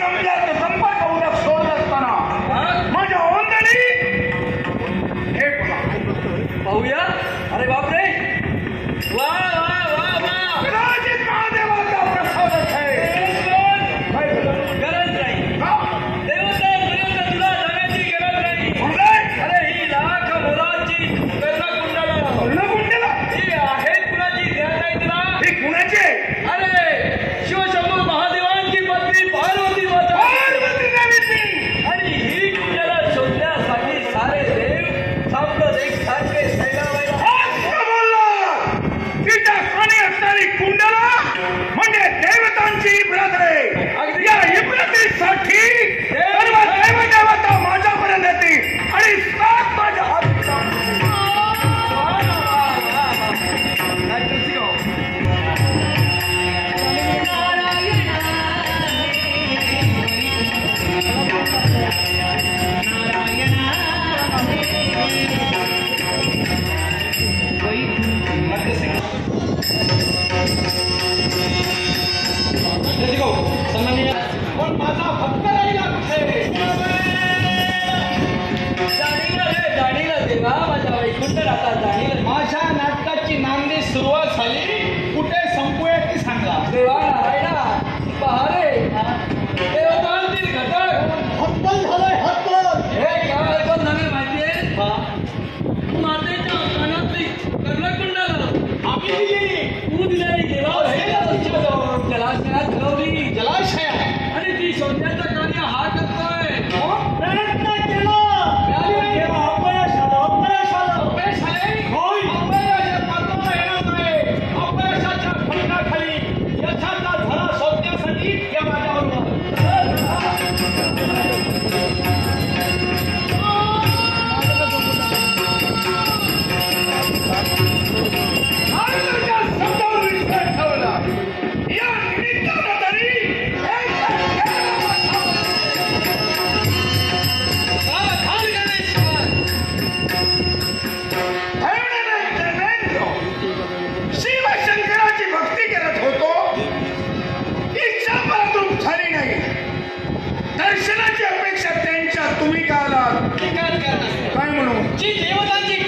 समजात संपर्क उद्या सोडत असताना माझ्या ओंदणी हे पाहूया. अरे बापरे, वा वा वा वा, कदाचित महादेवाचा प्रसादच आहे. गरज नाही देवता तुला जाण्याची गरज नाही. अरे ही लाख मुलांची कर्णकुंडला ही आहेत कुणाची ध्यान नाही तुला? ही कुणाची? अरे शिवशंभू महादेवांची पत्नी पार्वती माता. पार्वती देवीची. आणि ही कुंडला शोधण्यासाठी सारे देव थांबत एक सारखे सैलावायला. तिच्या खाणी असणारी कुंडला म्हणजे देवतांची इब्रत आहे. या इब्रतीसाठी सर्व देवदेवता माझ्यापर्यंत येते आणि सात माझ्या हाती. पण माझा भक्त राहिला कुठे? जाणीला देवा माझ्या वैकुंठ राहता जाणीला. माझ्या नाटकाची नांदी सुरुवात झाली, कुठे संपूया ती सांगा. देवा नारायणा पहारे देवतांतील घटक हत्तल झालंय हत्तल. हे काय ऐकून नव्हे माहितीये? मातेच्या कानातली कर्णकुंडल आम्ही दिली, तू दिलेली देवा जलाशयात घालवली. जलाशय आणि ती शोधण्याचं कार्य हा करतोय. प्रयत्न केला, अपयश आलं. अपयश आले? होय. अपयशाच्या पात्राला येणार नाही. अपयशाच्या फटकाखाली यशाचा झरा शोधण्यासाठी या माझ्याबरोबर. महाराजांच्या शब्दावर विश्वास ठेवला. या निमित्तानं तरी शिवशंकराची भक्ती करत होतो. इच्छा परंतु झाली नाही. दर्शनाची अपेक्षा त्यांच्या तुम्ही का आलात? काय म्हणू? जी देवतांची